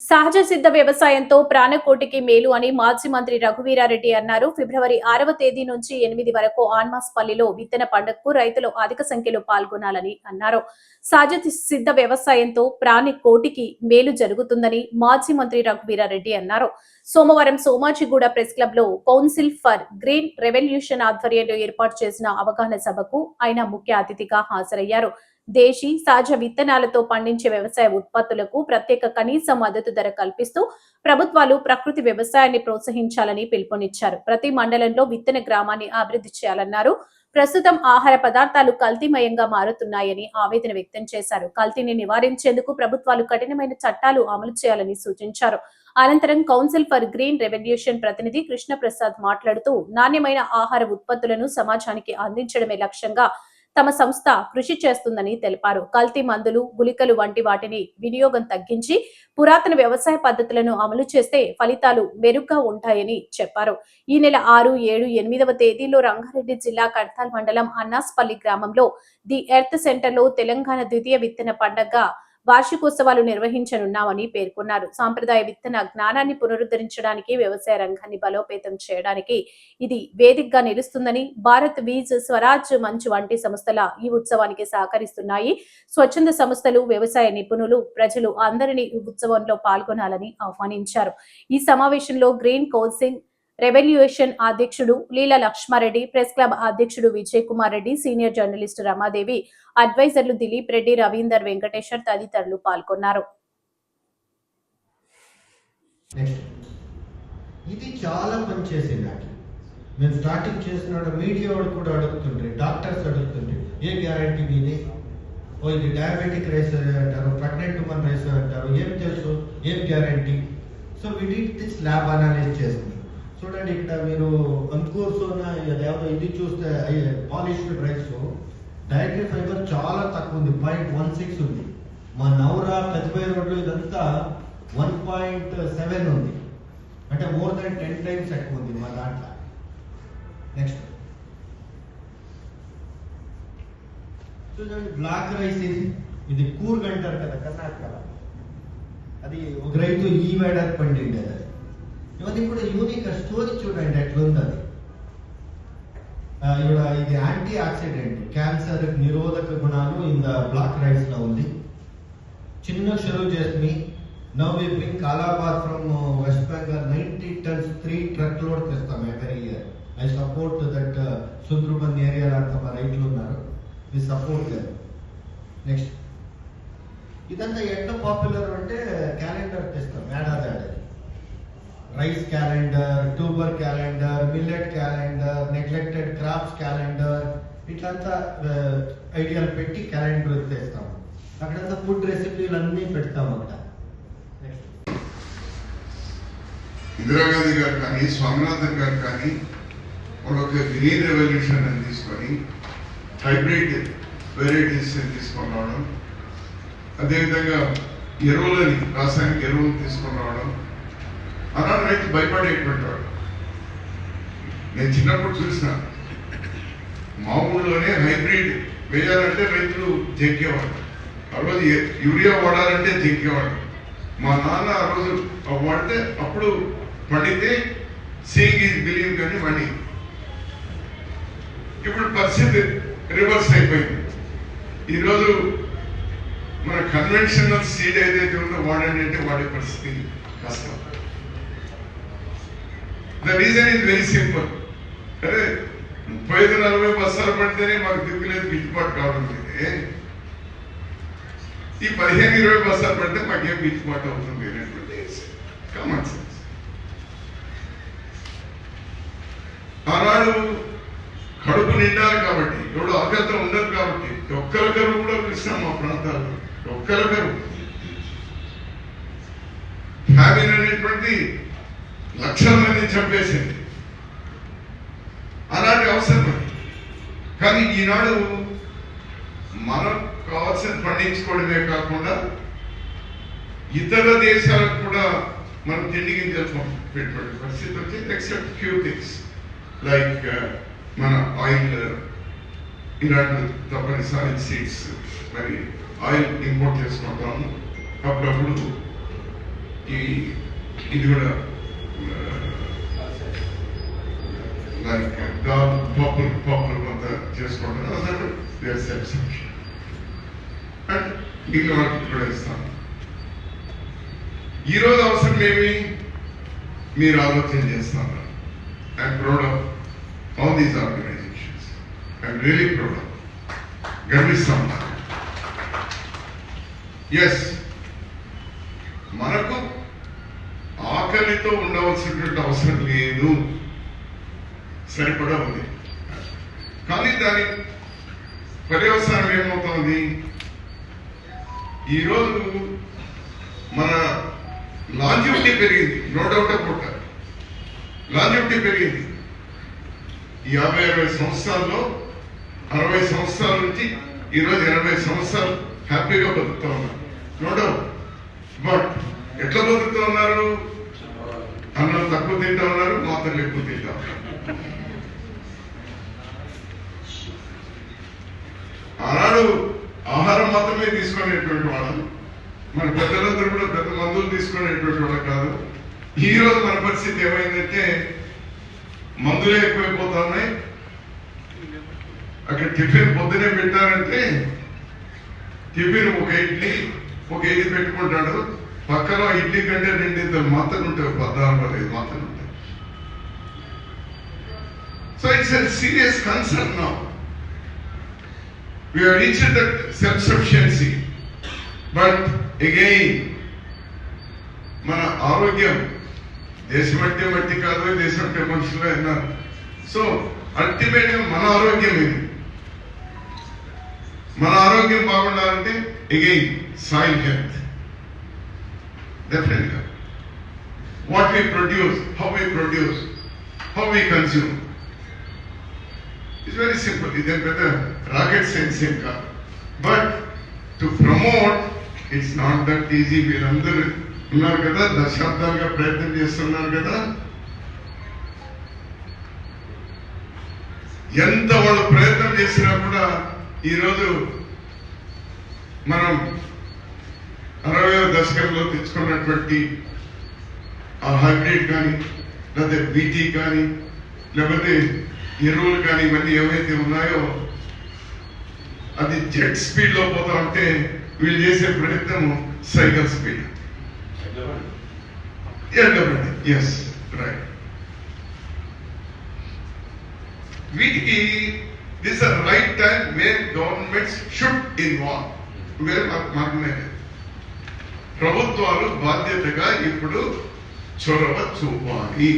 సహజ సిద్ధ వ్యవసాయంతో ప్రాణకోటికి మేలు అని మాజీ మంత్రి రఘువీరారెడ్డి అన్నారు. ఫిబ్రవరి 6వ తేదీ నుంచి 8 వరకు ఆన్మాస్పల్లిలో విత్తన పండుగకు రైతులు అధిక సంఖ్యలో పాల్గొనాలని అన్నారు. సహజ సిద్ధ వ్యవసాయంతో ప్రాణకోటికి మేలు జరుగుతుందని మాజీ మంత్రి రఘువీరారెడ్డి అన్నారు. సోమవారం సోమాజిగూడ ప్రెస్ క్లబ్ లో కౌన్సిల్ ఫర్ గ్రీన్ రెవల్యూషన్ ఆధ్వర్యంలో ఏర్పాటు చేసిన అవగాహన సభకు ఆయన ముఖ్య అతిథిగా హాజరయ్యారు. దేశీ సహజ విత్తనాలతో పండించే వ్యవసాయ ఉత్పత్తులకు ప్రత్యేక కనీస మద్దతు ధర కల్పిస్తూ ప్రభుత్వాలు ప్రకృతి వ్యవసాయాన్ని ప్రోత్సహించాలని పిలుపునిచ్చారు. ప్రతి మండలంలో విత్తన గ్రామాన్ని అభివృద్ధి చేయాలన్నారు. ప్రస్తుతం ఆహార పదార్థాలు కల్తీమయంగా మారుతున్నాయని ఆవేదన వ్యక్తం చేశారు. కల్తీని నివారించేందుకు ప్రభుత్వాలు కఠినమైన చట్టాలు అమలు చేయాలని సూచించారు. అనంతరం కౌన్సిల్ ఫర్ గ్రీన్ రెవల్యూషన్ ప్రతినిధి కృష్ణప్రసాద్ మాట్లాడుతూ నాణ్యమైన ఆహార ఉత్పత్తులను సమాజానికి అందించడమే లక్ష్యంగా తమ సంస్థ కృషి చేస్తుందని తెలిపారు. కల్తీ మందులు, గుళికలు వంటి వాటిని వినియోగం తగ్గించి పురాతన వ్యవసాయ పద్ధతులను అమలు చేస్తే ఫలితాలు మెరుగ్గా ఉంటాయని చెప్పారు. ఈ నెల 6, 7, 8వ తేదీల్లో రంగారెడ్డి జిల్లా కడ్తాల్ మండలం అన్నాస్పల్లి గ్రామంలో ది ఎర్త్ సెంటర్లో తెలంగాణ ద్వితీయ విత్తన పండుగ వార్షికోత్సవాలు నిర్వహించనున్నామని పేర్కొన్నారు. సాంప్రదాయ విత్తన జ్ఞానాన్ని పునరుద్ధరించడానికి, వ్యవసాయ రంగాన్ని బలోపేతం చేయడానికి ఇది వేదికగా నిలుస్తుందని, భారత్ బీజ్, స్వరాజ్ మంచు వంటి సంస్థల ఈ ఉత్సవానికి సహకరిస్తున్నాయి. స్వచ్ఛంద సంస్థలు, వ్యవసాయ నిపుణులు, ప్రజలు అందరినీ ఈ ఉత్సవంలో పాల్గొనాలని ఆహ్వానించారు. ఈ సమావేశంలో గ్రీన్ కౌన్సిల్ రెవల్యూషన్ అధ్యక్షుడు లీల లక్ష్మారెడ్డి, ప్రెస్ క్లబ్ అధ్యక్షుడు విజయ్ కుమార్ రెడ్డి, సీనియర్ జర్నలిస్టు రమాదేవి, అడ్వైజర్లు దిలీప్ రెడ్డి, రవీందర్, వెంకటేశ్వర్ తదితరులు పాల్గొన్నారు. ఇది చాలా పనిచేసింది. మేము స్టార్టింగ్ చేసినాడు మీడియా వాడు కూడా అడుగుతుండ్రి, డాక్టర్స్ అడుగుతుండ్రి, ఏ గ్యారంటీ మీది, ఓ ఇది డయాబెటిక్ రైస్ అంటారు, ప్రెగ్నెంట్ ఉమెన్ రైస్ అంటారు, ఏం తెలుసు, ఏం guarantee. So we did this lab analysis చేసింది. చూడండి, ఇక్కడ మీరు అంకూర్సోన ఇది చూస్తే పాలిష్డ్ రైస్ డైటరీ ఫైబర్ చాలా తక్కువ ఉంది, 0.16 ఉంది. మా నౌరా పెద్దపై రోడ్లు ఇదంతా 1.7 ఉంది, అంటే మోర్ దాన్ 10 times ఎక్కువ ఉంది మా దాంట్లో. నెక్స్ట్ చూడండి, బ్లాక్ రైస్ ఇది కూర్గ్ అంటారు కదా కర్ణాటకలో, అది ఒక రైతు ఈ వేడాది పండింది. ఇవన్నీ కూడా యూనిక్ స్టోరీ చూడండి ఎట్లుంది. అది ఇది యాంటీ ఆక్సిడెంట్, క్యాన్సర్ నిరోధక గుణాలు ఇన్ ద బ్లాక్ రైస్ లో ఉంది. చిన్న షురూ చేసి now we bring Kalabhat from West Bengal 90 tons 3 truck load తెస్తాం every year. I support that Sundarban area అంతా మా రైతులు ఉన్నారు, వి సపోర్ట్ దెమ్. నెక్స్ట్ ఇదంతా ఎట్లా పాపులర్ అంటే క్యాలెండర్ తెస్తాం ఏడాది. Rice calendar, tuber calendar, millet calendar, neglected crops calendar, ఇట్లంతా ఐడియాలు పెట్టి క్యాలెండర్ తెస్తాం. అక్కడంతా ఫుడ్ రెసిపీలు అన్నీ పెడతాం అక్కడ. ఇందిరాగాంధీ గారు కానీ, స్వామినాథన్ గారు కానీ ఒక గ్రీన్ రెవల్యూషన్ అని తీసుకొని హైబ్రిడ్ వెరైటీస్ తీసుకొని రావడం, అదేవిధంగా ఎరువులని, రాసాయనిక ఎరువులు తీసుకొని రావడం. ఆనాడు రైతు భయపడేటువంటి వాడు. నేను చిన్నప్పుడు చూసిన మా ఊళ్ళోనే హైబ్రిడ్ వేయాలంటే రైతులు జంకేవాడు. ఆ రోజు యూరియా వాడాలంటే జంకేవాడు. మా నాన్న ఆ రోజు వాడితే అప్పుడు పండితే సీయింగ్ ఈజ్ బిలీవింగ్ కానీ మనీ. ఇప్పుడు పరిస్థితి రివర్స్ అయిపోయింది. ఈరోజు మన కన్వెన్షనల్ సీడ్ ఏదైతే ఉందో వాడండి అంటే వాడే పరిస్థితి కష్టం. The reason is very simple. అరే 35-40 బస్తాలు పడితేనే మాకు దిక్కులేదు, గిట్టుబాటు కావాలి. ఈ 15-20 బస్తాలు పడితే మాకేం గిట్టుబాటు అవుతుంది అనేటువంటి కామన్ సెన్స్. ఆనాడు కడుపు నిండాలి కాబట్టి, ఎవడు ఆకలితో ఉండదు కాబట్టి ఒక్కరికరు కూడా పిలిచినాం మా ప్రాంతాల్లో. ఒక్కరికరు ఫ్యామిలీ అనేటువంటి లక్షల మంది చంపేసింది అలాంటి అవసరం. కానీ ఈనాడు మనకు కావాల్సిన పండించుకోవడమే కాకుండా ఇతర దేశాలకు కూడా మనం తిండి గింజలు పెట్టుబడి పరిస్థితి వచ్చింది. ఎక్సెప్ట్ ఫ్యూ థింగ్స్ లైక్ మన ఆయిల్, ఇలాంటి తప్పనిసరి సీడ్స్, మరి ఆయిల్ ఇంపోర్ట్ చేసుకుంటాము. అప్పుడప్పుడు ఇది కూడా లైక్ పప్పులు కొంత చేసుకోవడం అసలు సెల్ఫ్ సఫిషియెంట్ అండ్ మిగిలిన వాళ్ళకి కూడా ఇస్తాను. ఈరోజు అవసరం ఏమి మీరు ఆలోచన చేస్తున్నారు. I'm proud of all these organisations. I'm really proud of, గర్విస్తాను. ఎస్, మనకు ఆకలితో ఉండవలసినటువంటి అవసరం లేదు, సరిపడా ఉంది. కానీ దాని పర్యవసానం ఏమవుతుంది? ఈరోజు మన లాంజివిటీ పెరిగింది, no doubt about that. Longevity పెరిగింది. 50-60 సంవత్సరాల్లో 60 సంవత్సరాల నుంచి ఈరోజు 80 సంవత్సరాలు హ్యాపీగా బతుకుతూ ఉన్నారు, నో డౌట్. బట్ ఎట్లా బతుకుతూ ఉన్నారు? అన్నం తక్కువ తింటా ఉన్నారు, మాత్రలు ఎక్కువ తింటా ఉన్నారు. ఆనాడు ఆహారం మాత్రమే తీసుకునేటువంటి వాళ్ళు, మన పెద్దలందరూ కూడా పెద్ద మందులు తీసుకునేటువంటి వాళ్ళు కాదు. ఈ రోజు మన పరిస్థితి ఏమైందంటే మందులే ఎక్కువైపోతా ఉన్నాయి. అక్కడ టిఫిన్ పొద్దునే పెట్టారంటే టిఫిన్ ఒక ఇడ్లీ ఒక ఇది పెట్టుకుంటాడు, పక్కన ఇడ్లీ కంటే 2 మాత్రలు ఉంటాయి, 14-15 మాత్రలు ఉంటాయి. So it's a serious concern now. We have reached that self-sufficiency. But again, మన ఆరోగ్యం దేశం అంటే మట్టి కాదు, దేశం అంటే మనుషులే అన్నారు. సో అల్టిమేట్ గా మన ఆరోగ్యం ఇది. మన ఆరోగ్యం బాగుండాలంటే అగైన్ సాయిల్ హెల్త్. డెఫినెట్గా what we produce, how we produce, how we consume. It's very simple. ఇదేం పెద్ద రాకెట్ సైన్స్ ఏం కాదు. But to promote it's not that easy. వీళ్ళందరూ ఉన్నారు కదా, దశాబ్దాలుగా ప్రయత్నం చేస్తున్నారు కదా. ఎంత వాళ్ళు ప్రయత్నం చేసినా కూడా ఈరోజు మనం 60వ దశకంలో తెచ్చుకున్నటువంటి ఆ హైబ్రిడ్ కానీ, లేకపోతే బీటీ కానీ, లేకపోతే ఎరువులు కానీ, ఇవన్నీ ఏవైతే ఉన్నాయో అది జెట్ స్పీడ్ లో పోతా ఉంటే వీళ్ళు చేసే ప్రయత్నం సైకిల్ స్పీడ్. Yes, right. వీటికి this are right time where governments should involve. వేరే మార్గమే లేదు. ప్రభుత్వాలు బాధ్యతగా ఇప్పుడు చొరవ చూపాలి,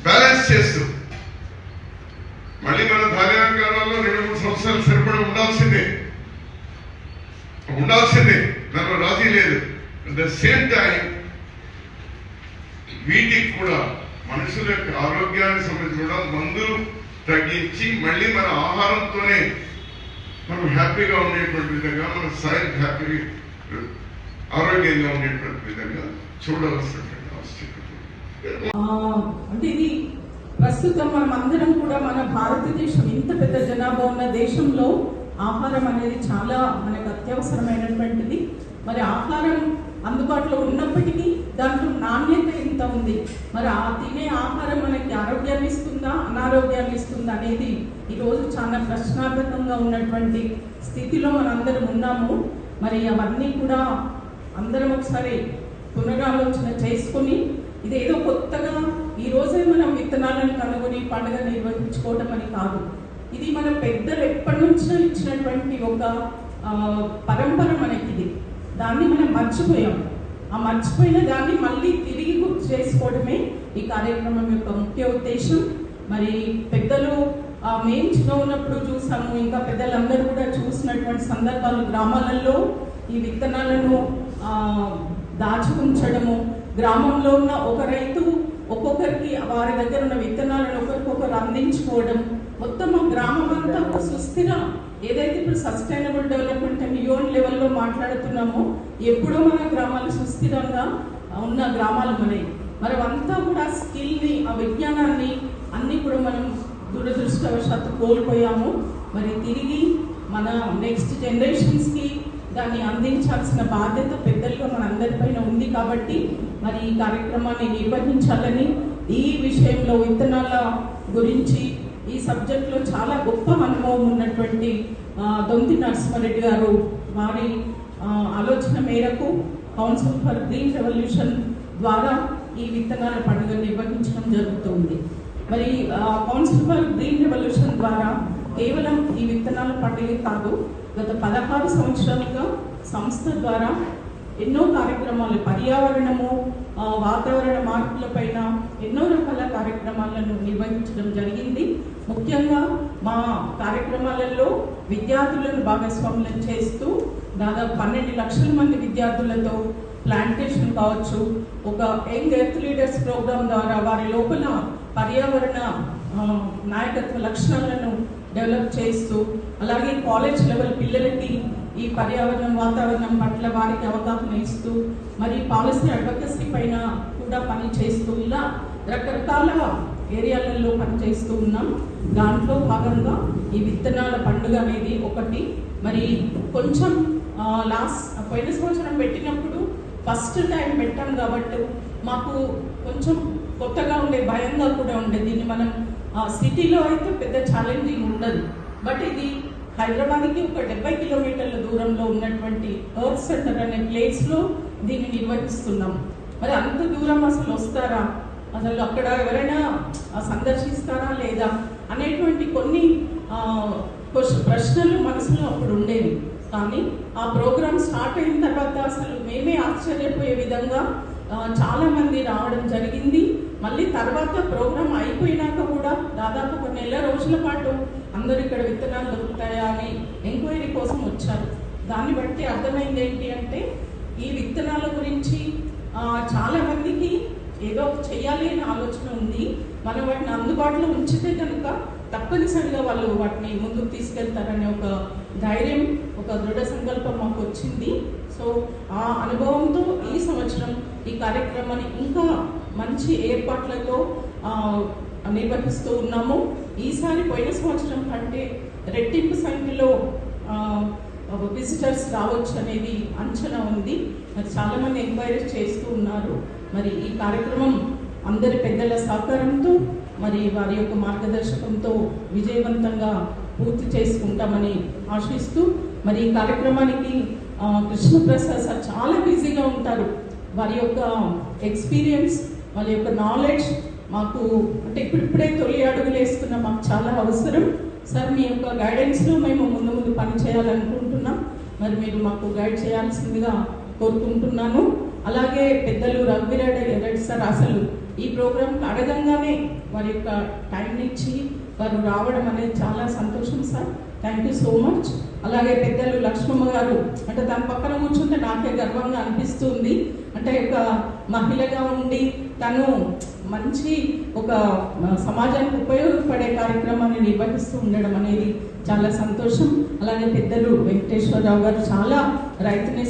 బ్యాలెన్స్ చేస్తూ. మళ్ళీ మన ధాన్యాగారాల్లో 2-3 సంవత్సరాలు సరిపడి ఉండాల్సిందే, దానిలో రాజీ లేదు. అట్ ద సేమ్ టైం వీటికి కూడా మనుషుల యొక్క ఆరోగ్యానికి సంబంధించి కూడా మందులు తగ్గించి మళ్ళీ మన ఆహారంతోనే మనం హ్యాపీగా ఉండేటువంటి విధంగా, మన సాయిల్ హ్యాపీ ఆరోగ్యంగా ఉండేటువంటి విధంగా చూడవలసినటువంటి ఆవశ్యకత. అంటే ఇది ప్రస్తుతం మనం అందరం కూడా మన భారతదేశం ఇంత పెద్ద జనాభా ఉన్న దేశంలో ఆహారం అనేది చాలా మనకు అత్యవసరమైనటువంటిది. మరి ఆహారం అందుబాటులో ఉన్నప్పటికీ దాంట్లో నాణ్యత ఎంత ఉంది, మరి ఆ తినే ఆహారం మనకి ఆరోగ్యాన్ని ఇస్తుందా, అనారోగ్యాన్ని ఇస్తుందా అనేది ఈరోజు చాలా ప్రశ్నార్థకంగా ఉన్నటువంటి స్థితిలో మనందరం ఉన్నాము. మరి అవన్నీ కూడా అందరం ఒకసారి పునరాలోచన చేసుకొని, ఇదేదో కొత్తగా ఈ రోజే మనం విత్తనాలను కనుగొని పండుగ నిర్వహించుకోవడం అని కాదు. ఇది మన పెద్దలు ఎప్పటి నుంచో ఇచ్చినటువంటి ఒక పరంపర మనకి. ఇది దాన్ని మనం మర్చిపోయాం. ఆ మర్చిపోయిన దాన్ని మళ్ళీ తిరిగి గుర్తు చేసుకోవడమే ఈ కార్యక్రమం యొక్క ముఖ్య ఉద్దేశం. మరి పెద్దలు మేము చిన్న ఉన్నప్పుడు చూసాము, ఇంకా పెద్దలందరూ కూడా చూసినటువంటి సందర్భాలు గ్రామాలలో ఈ విత్తనాలను దాచి ఉంచడము, గ్రామంలో ఉన్న ఒక రైతు ఒక్కొక్కరికి వారి దగ్గర ఉన్న విత్తనాలను ఒకరికొకరు అందించుకోవడం, మొత్తం ఆ గ్రామం అంతా సుస్థిర, ఏదైతే ఇప్పుడు సస్టైనబుల్ డెవలప్మెంట్ అని యూఎన్ లెవెల్లో మాట్లాడుతున్నామో, ఎప్పుడో మన గ్రామాలు సుస్థిరంగా ఉన్న గ్రామాలు మనవి. మరి అంతా కూడా స్కిల్ని, ఆ విజ్ఞానాన్ని అన్నీ కూడా మనం దురదృష్టవశాత్తు కోల్పోయాము. మరి తిరిగి మన నెక్స్ట్ జనరేషన్స్కి దాన్ని అందించాల్సిన బాధ్యత పెద్దలుగా మన అందరిపైన ఉంది. కాబట్టి మరి ఈ కార్యక్రమాన్ని నిర్వహించాలని, ఈ విషయంలో విత్తనాల గురించి ఈ సబ్జెక్ట్లో చాలా గొప్ప అనుభవం ఉన్నటువంటి దొంతి నరసింహారెడ్డి గారు వారి ఆలోచన మేరకు కౌన్సిల్ ఫర్ గ్రీన్ రెవల్యూషన్ ద్వారా ఈ విత్తనాల పండుగ నిర్వహించడం జరుగుతుంది. మరి కౌన్సిల్ ఫర్ గ్రీన్ రెవల్యూషన్ ద్వారా కేవలం ఈ విత్తనాల పండుగ కాదు, గత 16 సంవత్సరాలుగా సంస్థ ద్వారా ఎన్నో కార్యక్రమాలు, పర్యావరణము, వాతావరణ మార్పులపైన ఎన్నో రకాల కార్యక్రమాలను నిర్వహించడం జరిగింది. ముఖ్యంగా మా కార్యక్రమాలలో విద్యార్థులను భాగస్వాములను చేస్తూ దాదాపు 12 లక్షల మంది విద్యార్థులతో ప్లాంటేషన్ కావచ్చు, ఒక యంగ్ ఎర్త్ లీడర్స్ ప్రోగ్రామ్ ద్వారా వారి లోపల పర్యావరణ నాయకత్వ లక్షణాలను డెవలప్ చేస్తూ, అలాగే కాలేజ్ లెవెల్ పిల్లలకి ఈ పర్యావరణం వాతావరణం పట్ల వారికి అవగాహన ఇస్తూ, మరి పాలసీ అడ్వకసీ పైన కూడా పని చేస్తూ, ఇలా రకరకాల ఏరియాలలో పనిచేస్తూ ఉన్నాం. దాంట్లో భాగంగా ఈ విత్తనాల పండుగ అనేది ఒకటి. మరి కొంచెం పోయిన సంవత్సరం పెట్టినప్పుడు ఫస్ట్ టైం పెట్టాం కాబట్టి మాకు కొంచెం కొత్తగా ఉండే, భయంగా కూడా ఉండే. దీన్ని మనం సిటీలో అయితే పెద్ద ఛాలెంజింగ్ ఉండదు, బట్ ఇది హైదరాబాద్కి ఒక 70 కిలోమీటర్ల దూరంలో ఉన్నటువంటి ఎర్త్ సెంటర్ అనే ప్లేస్లో దీన్ని నిర్వహిస్తున్నాం. మరి అంత దూరం అసలు వస్తారా, అసలు అక్కడ ఎవరైనా సందర్శిస్తారా లేదా అనేటువంటి కొన్ని ప్రశ్నలు మనసులో అప్పుడు ఉండేవి. కానీ ఆ ప్రోగ్రామ్ స్టార్ట్ అయిన తర్వాత అసలు మేమే ఆశ్చర్యపోయే విధంగా చాలా మంది రావడం జరిగింది. మళ్ళీ తర్వాత ప్రోగ్రామ్ అయిపోయినాక కూడా దాదాపు ఒక నెల రోజుల పాటు అందరూ ఇక్కడ విత్తనాలు దొరుకుతాయా అని ఎంక్వైరీ కోసం వచ్చారు. దాన్ని బట్టి అర్థమైంది ఏంటి అంటే, ఈ విత్తనాల గురించి చాలా మందికి ఏదో చెయ్యాలి అనే ఆలోచన ఉంది. మనం వాటిని అందుబాటులో ఉంచితే కనుక తప్పనిసరిగా వాళ్ళు వాటిని ముందుకు తీసుకెళ్తారనే ఒక ధైర్యం, ఒక దృఢ సంకల్పం మాకు వచ్చింది. సో ఆ అనుభవంతో ఈ సంవత్సరం ఈ కార్యక్రమాన్ని ఇంకా మంచి ఏర్పాట్లతో నిర్వహిస్తూ ఉన్నాము. ఈసారి పోయిన సంవత్సరం కంటే రెట్టింపు సంఖ్యలో విజిటర్స్ రావచ్చు అనేది అంచనా ఉంది. మరి చాలామంది ఎంక్వైరీస్ చేస్తూ ఉన్నారు. మరి ఈ కార్యక్రమం అందరి పెద్దల సహకారంతో, మరి వారి యొక్క మార్గదర్శకంతో విజయవంతంగా పూర్తి చేసుకుంటామని ఆశిస్తూ, మరి ఈ కార్యక్రమానికి కృష్ణప్రసాద్ సార్ చాలా బిజీగా ఉంటారు. వారి యొక్క ఎక్స్పీరియన్స్, వాళ్ళ యొక్క నాలెడ్జ్ మాకు అంటే ఇప్పుడే తొలి అడుగులు వేస్తున్న మాకు చాలా అవసరం. సార్ మీ యొక్క గైడెన్స్లో మేము ముందు పని చేయాలనుకుంటున్నాం. మరి మీరు మాకు గైడ్ చేయాల్సిందిగా కోరుకుంటున్నాను. అలాగే పెద్దలు రఘువీరారెడ్డి సార్ అసలు ఈ ప్రోగ్రాంకి అడగంగానే వారి యొక్క టైం ఇచ్చి వారు రావడం అనేది చాలా సంతోషం sir. Thank you so much. అలాగే పెద్దలు లక్ష్మమ్మ గారు, అంటే దాని పక్కన కూర్చుంటే నాకే గర్వంగా అనిపిస్తుంది. అంటే ఒక మహిళగా ఉండి తను మంచి ఒక సమాజానికి ఉపయోగపడే కార్యక్రమాన్ని నిర్వహిస్తూ ఉండడం అనేది చాలా సంతోషం. అలాగే పెద్దలు వెంకటేశ్వరరావు గారు చాలా రైతుని